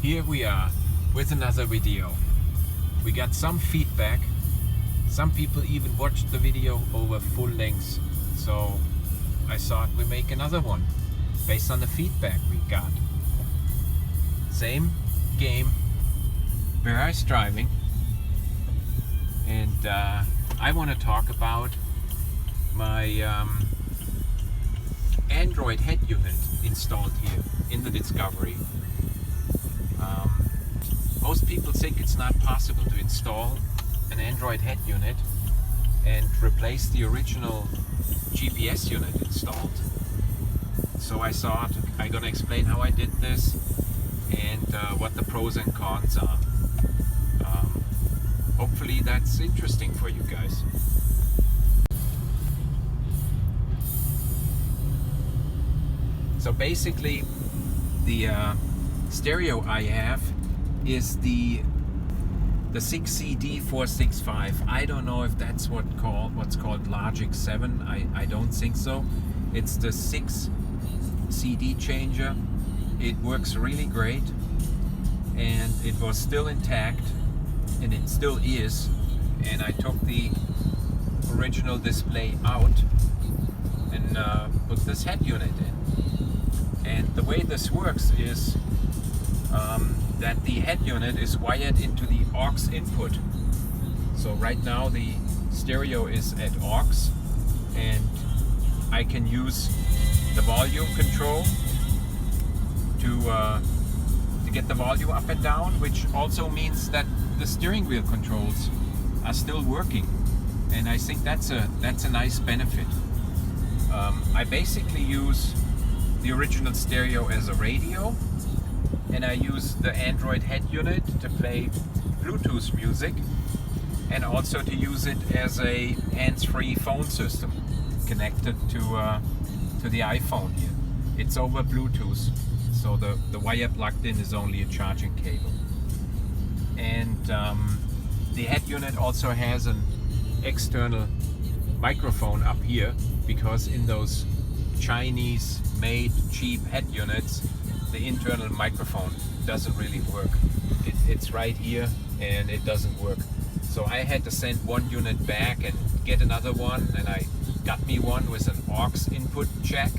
here we are with another video. We got some feedback. Some people even watched the video over full length. So I thought we make another one based on the feedback we got. Same game, Ferrite's driving, and I want to talk about my Android head unit installed here in the Discovery. Most people think it's not possible to install an Android head unit and replace the original GPS unit installed. So I thought I'm gonna explain how I did this and what the pros and cons are. Hopefully that's interesting for you guys. So basically the stereo I have is the 6CD465. I don't know if that's what's called Logic 7. I don't think so. It's the 6 CD changer. It works really great, and it was still intact, and it still is. And I took the original display out and put this head unit in. And the way this works is that the head unit is wired into the aux input. So right now the stereo is at aux, and I can use the volume control to get the volume up and down, which also means that the steering wheel controls are still working, and I think that's a nice benefit. I basically use the original stereo as a radio, and I use the Android head unit to play Bluetooth music, and also to use it as a hands-free phone system connected to the iPhone here. It's over Bluetooth, so the wire plugged in is only a charging cable. And the head unit also has an external microphone up here, because in those Chinese made cheap head units the internal microphone doesn't really work. It's right here and it doesn't work. So I had to send one unit back and get another one, and I got me one with an aux input jack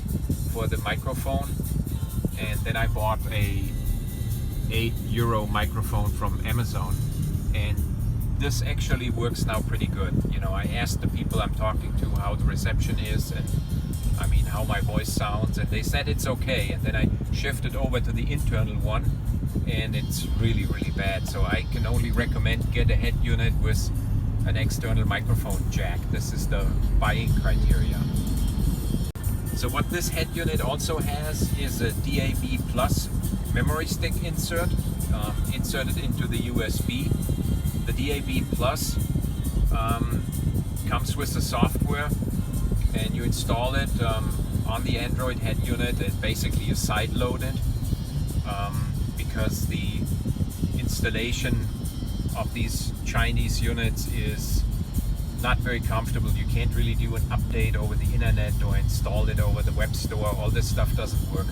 for the microphone, and then I bought a €8 microphone from Amazon, and this actually works now pretty good. You know, I asked the people I'm talking to how the reception is, and I mean how my voice sounds, and they said it's okay. And then I shifted over to the internal one, and it's really bad. So I can only recommend get a head unit with an external microphone jack. This is the buying criteria. So what this head unit also has is a DAB plus memory stick insert, inserted into the USB. The DAB plus comes with the software, and you install it on the Android head unit, and basically you side load it, because the installation of these Chinese units is not very comfortable. You can't really do an update over the internet or install it over the web store. All this stuff doesn't work.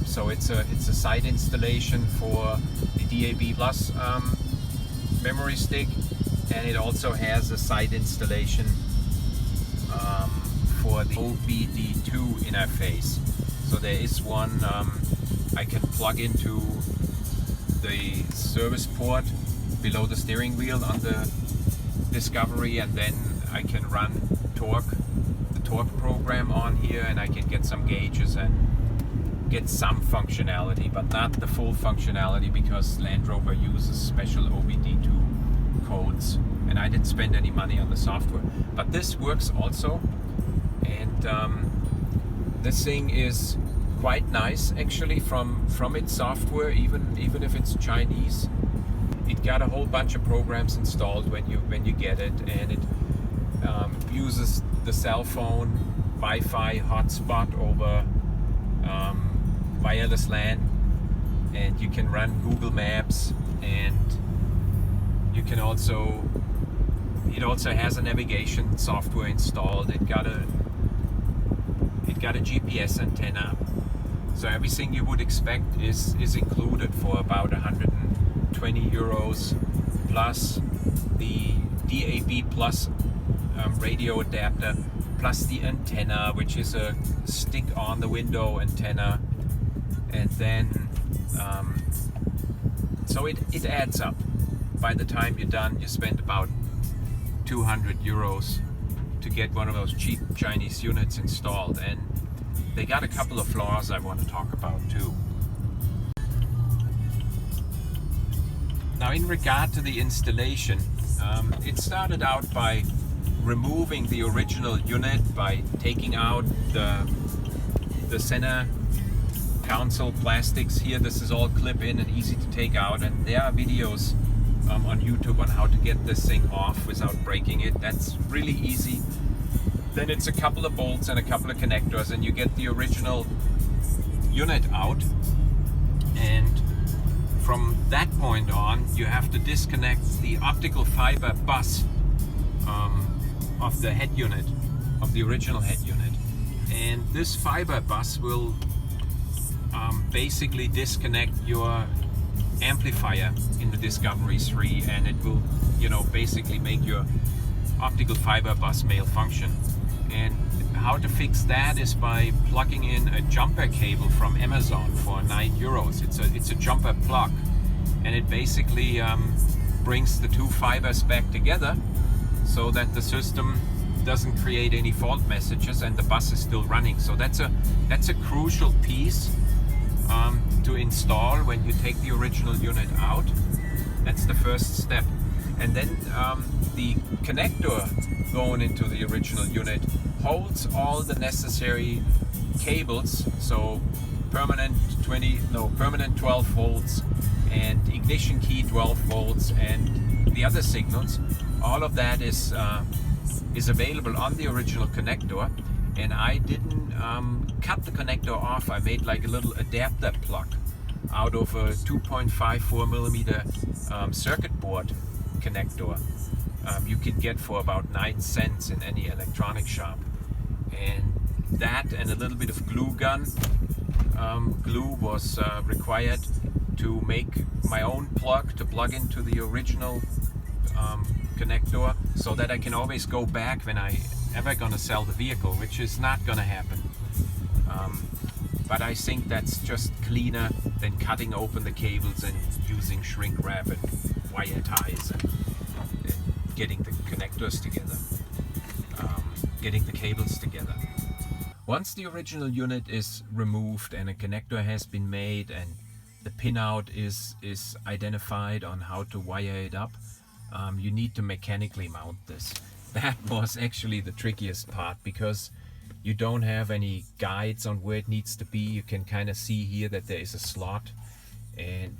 So it's a side installation for the DAB plus memory stick, and it also has a side installation for the OBD2 interface. So there is one I can plug into the service port below the steering wheel on the Discovery, and then I can run the torque program on here, and I can get some gauges and get some functionality, but not the full functionality, because Landrover uses special OBD2 codes, and I didn't spend any money on the software. But this works also, and this thing is quite nice actually from its software, even if it's Chinese. It got a whole bunch of programs installed when you get it, and it uses the cell phone Wi-Fi hotspot over wireless LAN, and you can run Google Maps, and you can also, it also has a navigation software installed. It got a GPS antenna, So everything you would expect is included for about 120 euros, plus the DAB plus radio adapter, plus the antenna, which is a stick on the window antenna, and then so it adds up. By the time you're done, you spend about 200 euros to get one of those cheap Chinese units installed, and they got a couple of flaws I want to talk about too. Now, in regard to the installation, it started out by removing the original unit, by taking out the center console plastics here. This is all clip-in and easy to take out, and there are videos on YouTube on how to get this thing off without breaking it. That's really easy. Then it's a couple of bolts and a couple of connectors, and you get the original unit out. And from that point on, you have to disconnect the optical fiber bus of the head unit, of the original head unit. And this fiber bus will basically disconnect your amplifier in the Discovery 3, and it will, basically make your optical fiber bus malfunction. And how to fix that is by plugging in a jumper cable from Amazon for 9 euros. It's a jumper plug, and it basically brings the two fibers back together so that the system doesn't create any fault messages and the bus is still running. So that's a crucial piece to install when you take the original unit out. That's the first step. And then the connector going into the original unit holds all the necessary cables, so permanent 12 volts and ignition key 12 volts and the other signals. All of that is available on the original connector, and I didn't cut the connector off. I made like a little adapter plug out of a 2.54 millimeter circuit board connector. You can get for about 9 cents in any electronic shop, and that and a little bit of glue gun. Glue was required to make my own plug to plug into the original connector, so that I can always go back when I ever gonna sell the vehicle, which is not gonna happen. But I think that's just cleaner than cutting open the cables and using shrink wrap and wire ties and getting the connectors together, getting the cables together. Once the original unit is removed and a connector has been made and the pinout is identified on how to wire it up, you need to mechanically mount this. That was actually the trickiest part, because you don't have any guides on where it needs to be. You can kind of see here that there is a slot,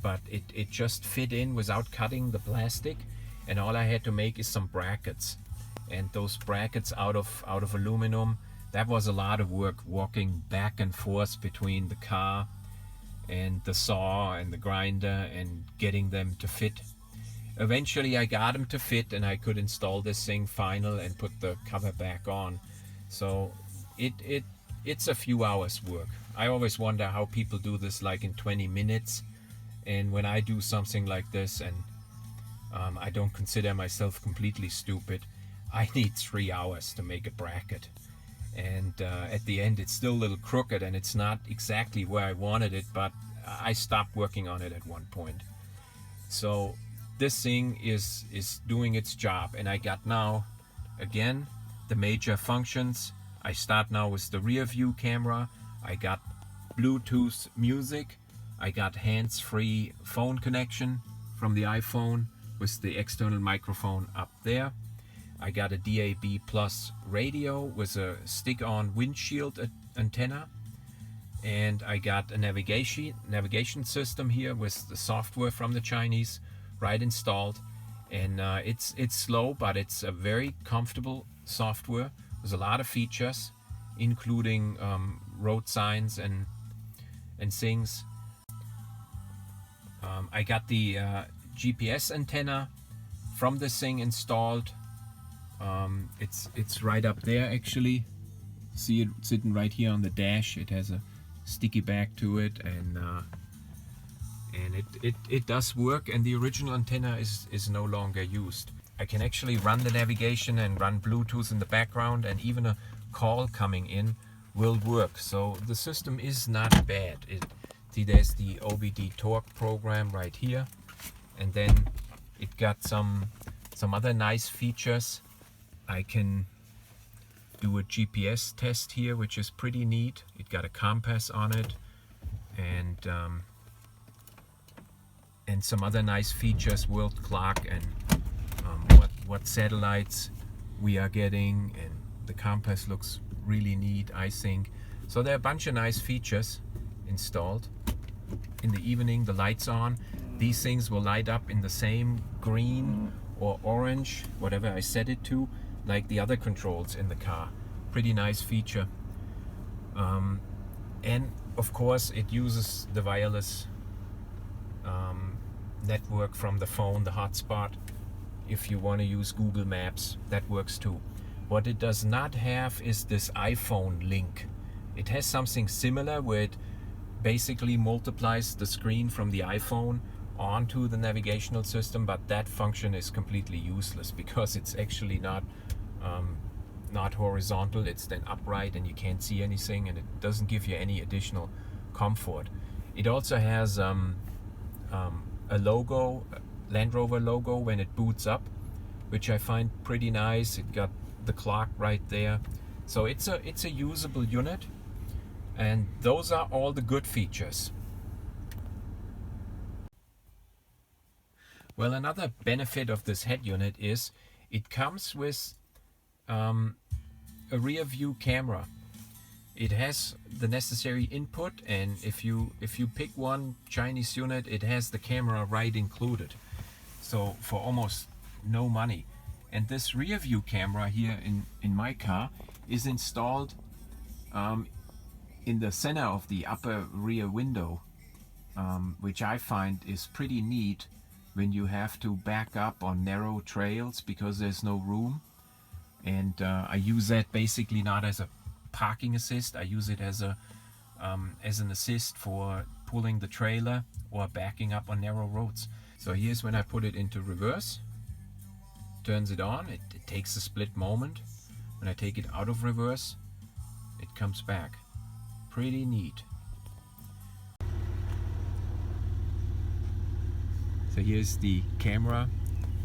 but it just fit in without cutting the plastic, and all I had to make is some brackets, and those brackets out of aluminum. That was a lot of work, walking back and forth between the car and the saw and the grinder and getting them to fit. Eventually I got them to fit, and I could install this thing final and put the cover back on. So it's a few hours work. I always wonder how people do this like in 20 minutes. And when I do something like this, and I don't consider myself completely stupid, I need 3 hours to make a bracket. And at the end it's still a little crooked, and it's not exactly where I wanted it, but I stopped working on it at one point. So this thing is doing its job, and I got now, again, the major functions. I start now with the rear view camera. I got Bluetooth music. I got hands-free phone connection from the iPhone with the external microphone up there. I got a DAB plus radio with a stick-on windshield antenna. And I got a navigation system here with the software from the Chinese right installed. And it's slow, but it's a very comfortable software. There's a lot of features, including road signs and things. I got the GPS antenna from this thing installed. It's right up there actually. See it sitting right here on the dash. It has a sticky back to it, and it does work, and the original antenna is no longer used. I can actually run the navigation and run Bluetooth in the background, and even a call coming in will work. So the system is not bad. See, there's the OBD torque program right here, and then it got some other nice features. I can do a GPS test here, which is pretty neat. It got a compass on it, and some other nice features, world clock, and what satellites we are getting, and the compass looks really neat, I think. So there are a bunch of nice features installed. In the evening, the lights on. These things will light up in the same green or orange, whatever I set it to, like the other controls in the car. Pretty nice feature. And of course it uses the wireless network from the phone, the hotspot. If you want to use Google Maps, that works too. What it does not have is this iPhone link. It has something similar where it basically multiplies the screen from the iPhone onto the navigational system, but that function is completely useless because it's actually not horizontal. It's then upright and you can't see anything, and it doesn't give you any additional comfort. It also has a logo, Landrover logo, when it boots up, which I find pretty nice. It got the clock right there, so it's a usable unit, and those are all the good features. Well, another benefit of this head unit is it comes with a rear view camera. It has the necessary input, and if you pick one Chinese unit, it has the camera right included, so for almost no money. And this rear view camera here in my car is installed in the center of the upper rear window, which I find is pretty neat when you have to back up on narrow trails because there's no room. And I use that basically not as a parking assist. I use it as an assist for pulling the trailer or backing up on narrow roads. So here's when I put it into reverse, turns it on. It takes a split moment. When I take it out of reverse, it comes back. Pretty neat. So here's the camera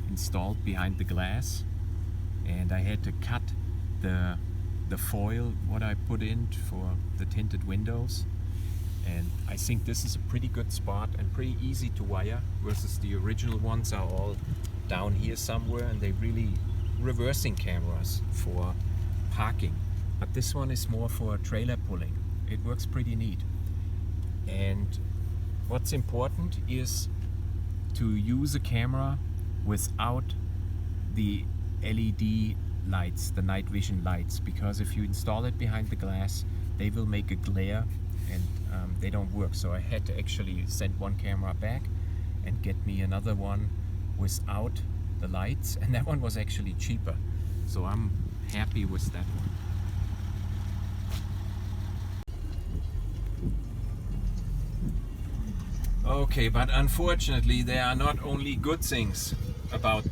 installed behind the glass, and I had to cut the foil what I put in for the tinted windows, and I think this is a pretty good spot and pretty easy to wire, versus the original ones are all down here somewhere, and they're really reversing cameras for parking. But this one is more for trailer pulling. It works pretty neat. And what's important is to use a camera without the LED lights, the night vision lights, because if you install it behind the glass, they will make a glare, and they don't work. So I had to actually send one camera back and get me another one without the lights, and that one was actually cheaper, so I'm happy with that one. Okay, but unfortunately there are not only good things about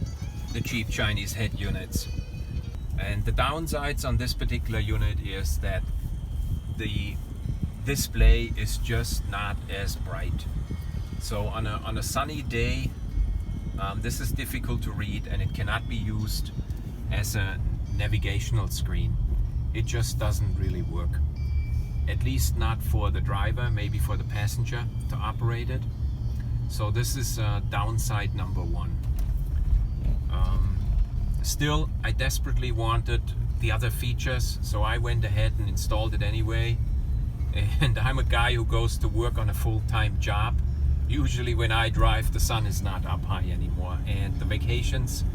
the cheap Chinese head units. And the downsides on this particular unit is that the display is just not as bright. So on a sunny day, this is difficult to read, and it cannot be used as a navigational screen. It just doesn't really work. At least not for the driver, maybe for the passenger to operate it. So this is downside number one. Still, I desperately wanted the other features, so I went ahead and installed it anyway. And I'm a guy who goes to work on a full-time job. Usually when I drive, the sun is not up high anymore, and the vacations,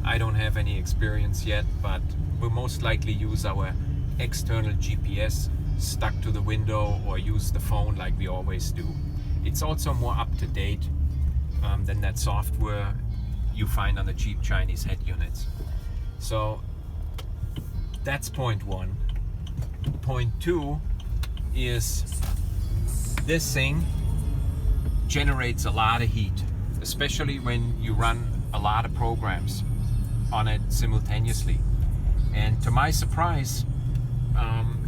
I don't have any experience yet, but we'll most likely use our external GPS stuck to the window or use the phone like we always do. It's also more up-to-date than that software you find on the cheap Chinese head units. So that's point one. Point two is this thing generates a lot of heat, especially when you run a lot of programs on it simultaneously. And to my surprise,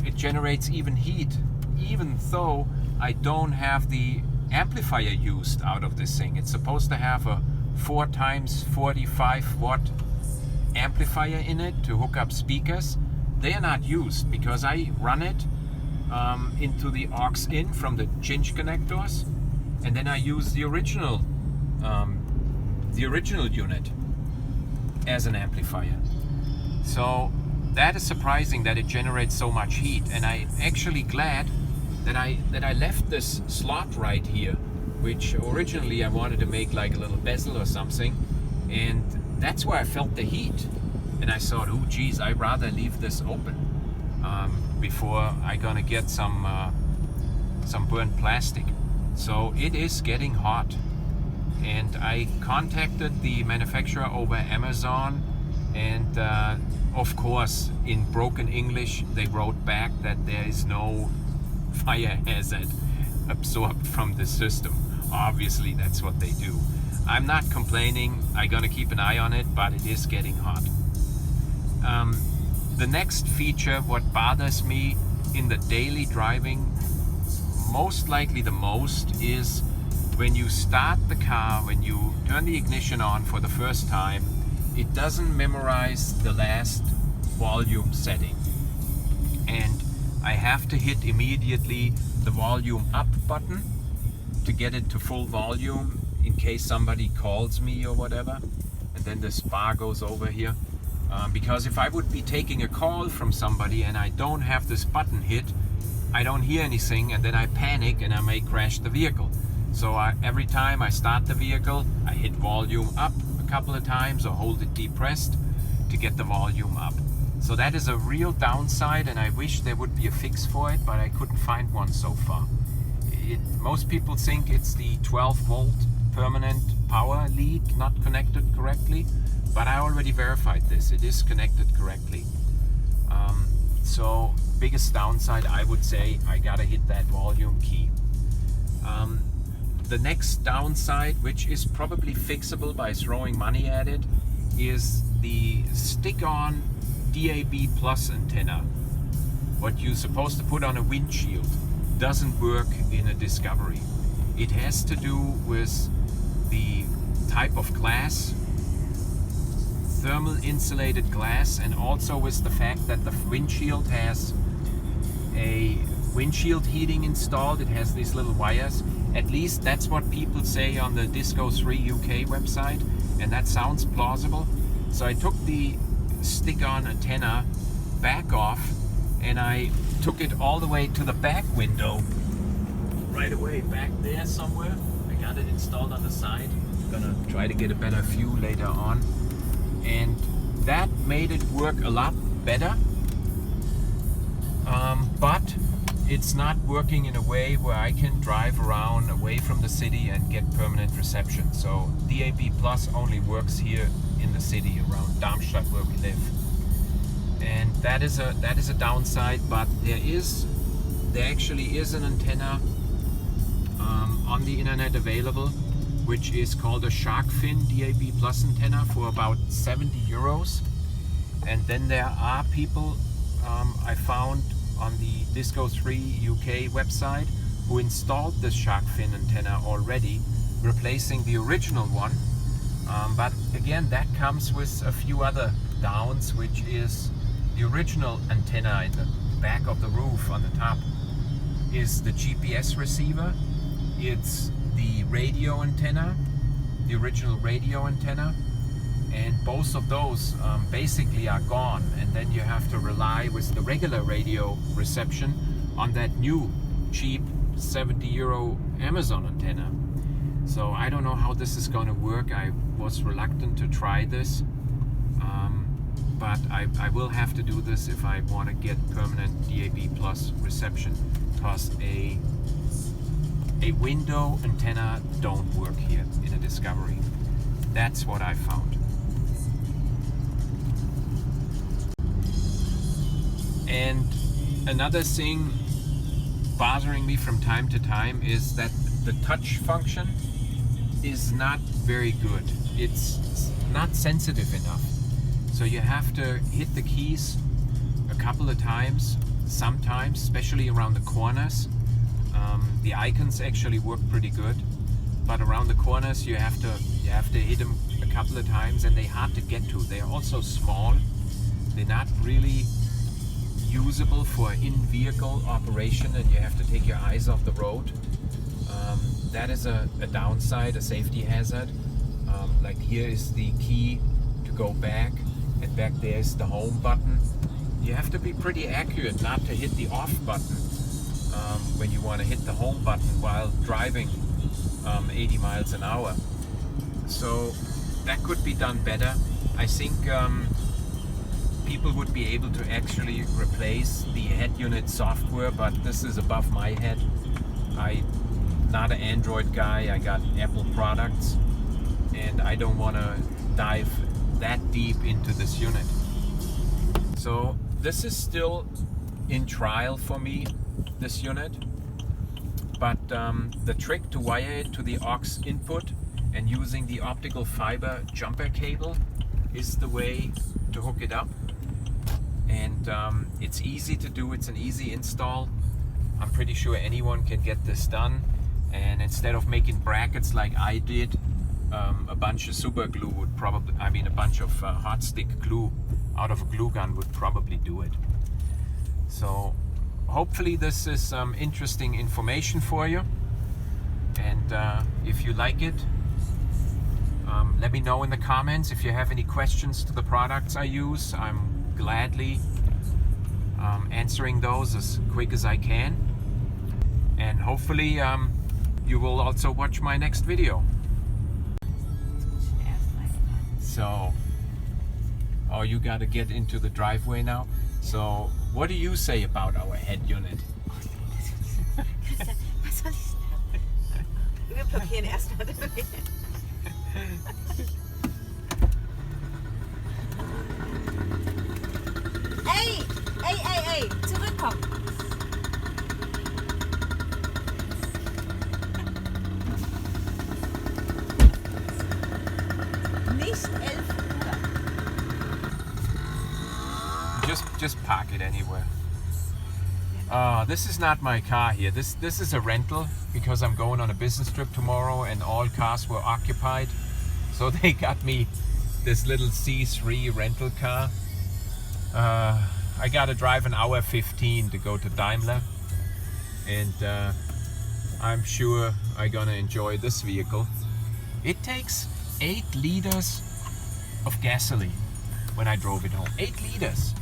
it generates even heat, even though I don't have the amplifier used out of this thing. It's supposed to have a 4 times 45 watt amplifier in it to hook up speakers. They are not used because I run it into the aux in from the cinch connectors, and then I use the original unit as an amplifier. So that is surprising that it generates so much heat, and I'm actually glad that I left this slot right here, which originally I wanted to make like a little bezel or something, and that's where I felt the heat. And I thought, oh geez, I'd rather leave this open before I gonna get some burnt plastic. So it is getting hot, and I contacted the manufacturer over Amazon, and of course in broken English they wrote back that there is no fire hazard absorbed from the system. Obviously that's what they do. I'm not complaining, I'm gonna keep an eye on it, but it is getting hot. The next feature, what bothers me in the daily driving most likely the most, is when you start the car, when you turn the ignition on for the first time, it doesn't memorize the last volume setting, and I have to hit immediately the volume up button to get it to full volume in case somebody calls me or whatever, and then this bar goes over here, because if I would be taking a call from somebody and I don't have this button hit, I don't hear anything, and then I panic and I may crash the vehicle. So every time I start the vehicle, I hit volume up a couple of times or hold it depressed to get the volume up. So that is a real downside, and I wish there would be a fix for it, but I couldn't find one so far. Most people think it's the 12-volt permanent power lead not connected correctly, but I already verified this. It is connected correctly. So biggest downside, I would say, I gotta hit that volume key. The next downside, which is probably fixable by throwing money at it, is the stick-on DAB plus antenna. What you're supposed to put on a windshield doesn't work in a Discovery. It has to do with the type of glass, thermal insulated glass, and also with the fact that the windshield has a windshield heating installed. It has these little wires. At least that's what people say on the Disco 3 UK website, and that sounds plausible. So I took the stick-on antenna back off, and I took it all the way to the back window, right away back there somewhere. I got it installed on the side. I'm gonna try to get a better view later on, and that made it work a lot better, but it's not working in a way where I can drive around away from the city and get permanent reception. So DAB Plus only works here in the city around Darmstadt where we live, and that is a downside. But there actually is an antenna on the internet available, which is called a shark fin DAB Plus antenna for about 70 euros. And then there are people I found on the Disco 3 UK website who installed this shark fin antenna already, replacing the original one. But again, that comes with a few other downs, which is the original antenna in the back of the roof on the top is the GPS receiver. It's the radio antenna, the original radio antenna, and both of those basically are gone, and then you have to rely with the regular radio reception on that new cheap 70 euro Amazon antenna. So I don't know how this is going to work. I was reluctant to try this, but I will have to do this if I want to get permanent DAB Plus reception, because a window antenna don't work here in a Discovery. That's what I found. And another thing bothering me from time to time is that the touch function is not very good. It's not sensitive enough. So you have to hit the keys a couple of times, sometimes, especially around the corners. The icons actually work pretty good, but around the corners you have to hit them a couple of times, and they're hard to get to. They're also small. They're not really usable for in-vehicle operation, and you have to take your eyes off the road. That is a downside, a safety hazard. Like here is the key to go back, and back there is the home button. You have to be pretty accurate not to hit the off button when you want to hit the home button while driving 80 miles an hour. So that could be done better. I think people would be able to actually replace the head unit software, but this is above my head. I'm not an Android guy. I got Apple products, and I don't want to dive that deep into this unit. So this is still in trial for me, this unit, but the trick to wire it to the aux input and using the optical fiber jumper cable is the way to hook it up. And it's easy to do. It's an easy install. I'm pretty sure anyone can get this done. And instead of making brackets like I did, a bunch of super glue would probably, a bunch of hot stick glue out of a glue gun would probably do it. So hopefully this is some interesting information for you. And if you like it, let me know in the comments. If you have any questions to the products I use, I'm gladly answering those as quick as I can. And hopefully you will also watch my next video. So, oh, you got to get into the driveway now. So, what do you say about our head unit? Was soll ich sagen? Wir blockieren erstmal. Ey, zurückkommen. Nicht 11 Uhr. Just park it anywhere. This is not my car here. This is a rental because I'm going on a business trip tomorrow and all cars were occupied. So they got me this little C3 rental car. I gotta drive an hour 15 to go to Daimler, and I'm sure I'm gonna enjoy this vehicle. It takes 8 liters of gasoline when I drove it home. 8 liters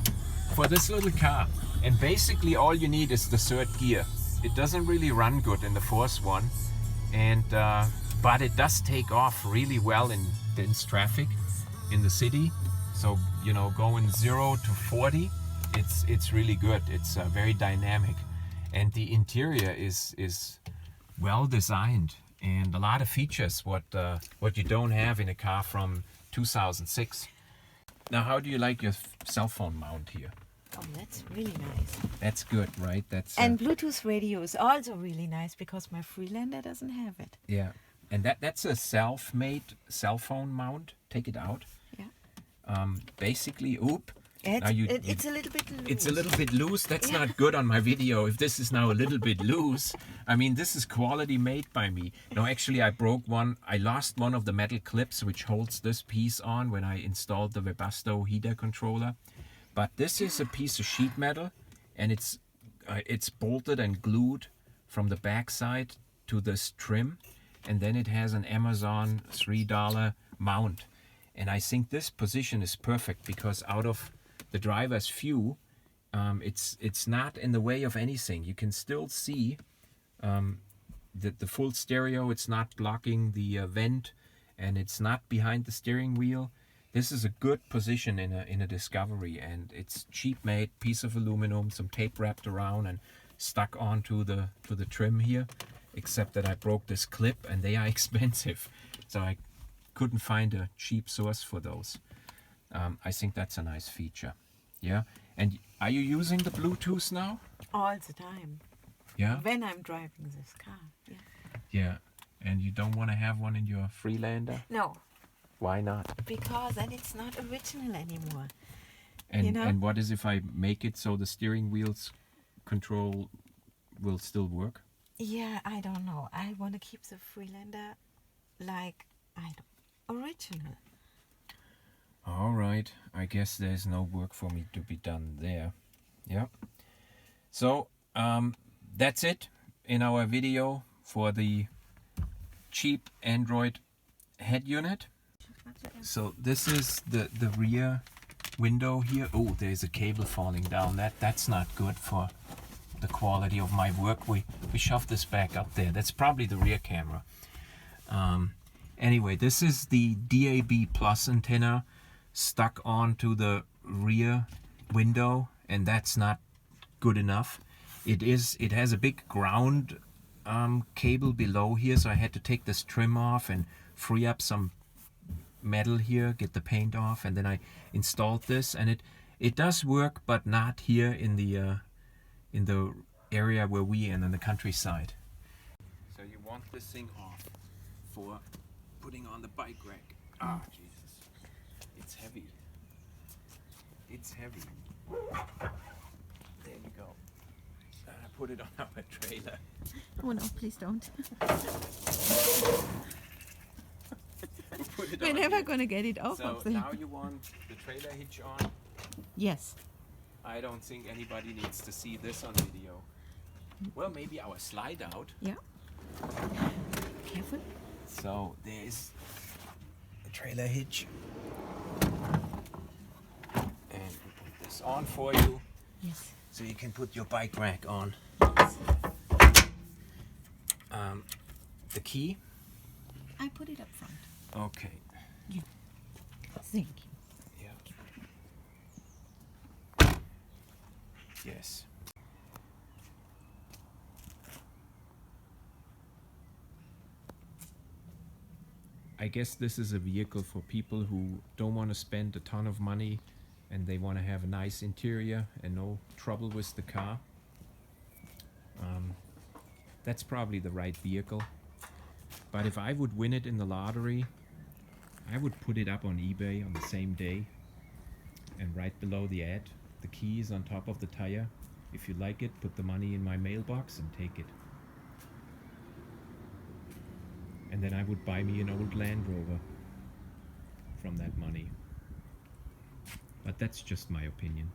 for this little car, and basically all you need is the third gear. It doesn't really run good in the fourth one, and but it does take off really well in dense traffic in the city. So, you know, going 0 to 40, it's really good. It's very dynamic, and the interior is well designed and a lot of features what you don't have in a car from 2006. Now, how do you like your cell phone mount here? Oh, that's really nice. That's good, right? That's and Bluetooth radio is also really nice because my Freelander doesn't have it. Yeah, and that's a self-made cell phone mount. Take it out. Yeah. Basically, it's a little bit loose. It's a little bit loose. That's not good on my video. If this is now a little bit loose, I mean, this is quality made by me. No, actually, I broke one. I lost one of the metal clips which holds this piece on when I installed the Webasto heater controller. But this is a piece of sheet metal, and it's bolted and glued from the backside to this trim, and then it has an Amazon $3 mount. And I think this position is perfect because out of the driver's view, it's not in the way of anything. You can still see the full stereo. It's not blocking the vent, and it's not behind the steering wheel. This is a good position in a Discovery, and it's cheap made piece of aluminum, some tape wrapped around and stuck onto the trim here. Except that I broke this clip, and they are expensive, so I couldn't find a cheap source for those. I think that's a nice feature. Yeah, and are you using the Bluetooth now? All the time. Yeah? When I'm driving this car. Yeah. Yeah. And you don't want to have one in your Freelander? No, Why not? because then it's not original anymore. And You know? and what is if I make it so the steering wheel's control will still work? Yeah, I don't know. I want to keep the Freelander like original. All right. I guess there's no work for me to be done there. Yeah. So that's it in our video for the cheap Android head unit. So this is the rear window here. Oh, there's a cable falling down. That's not good for the quality of my work. We shove this back up there. That's probably the rear camera. Anyway, this is the DAB plus antenna stuck onto the rear window, and that's not good enough. It has a big ground cable below here, so I had to take this trim off and free up some metal here, get the paint off, and then I installed this, and it does work, but not here in the area where we in the countryside. So you want this thing off for putting on the bike rack. Ah, Jesus, it's heavy. It's heavy. There you go. I put it on our trailer. Oh no, please don't. Put it We're on never here. going to get it off So of there. now you want the trailer hitch on. Yes. I don't think anybody needs to see this on video. Well, maybe our slide out. Yeah. Careful. So there's the trailer hitch. And we put this on for you Yes. so you can put your bike rack on. The key. I put it up front. Okay. Yeah. Thank you. Yeah. Yes. I guess this is a vehicle for people who don't want to spend a ton of money and they want to have a nice interior and no trouble with the car. That's probably the right vehicle. But if I would win it in the lottery, I would put it up on eBay on the same day, and right below the ad, the key is on top of the tire. If you like it, put the money in my mailbox and take it. And then I would buy me an old Landrover from that money. But that's just my opinion.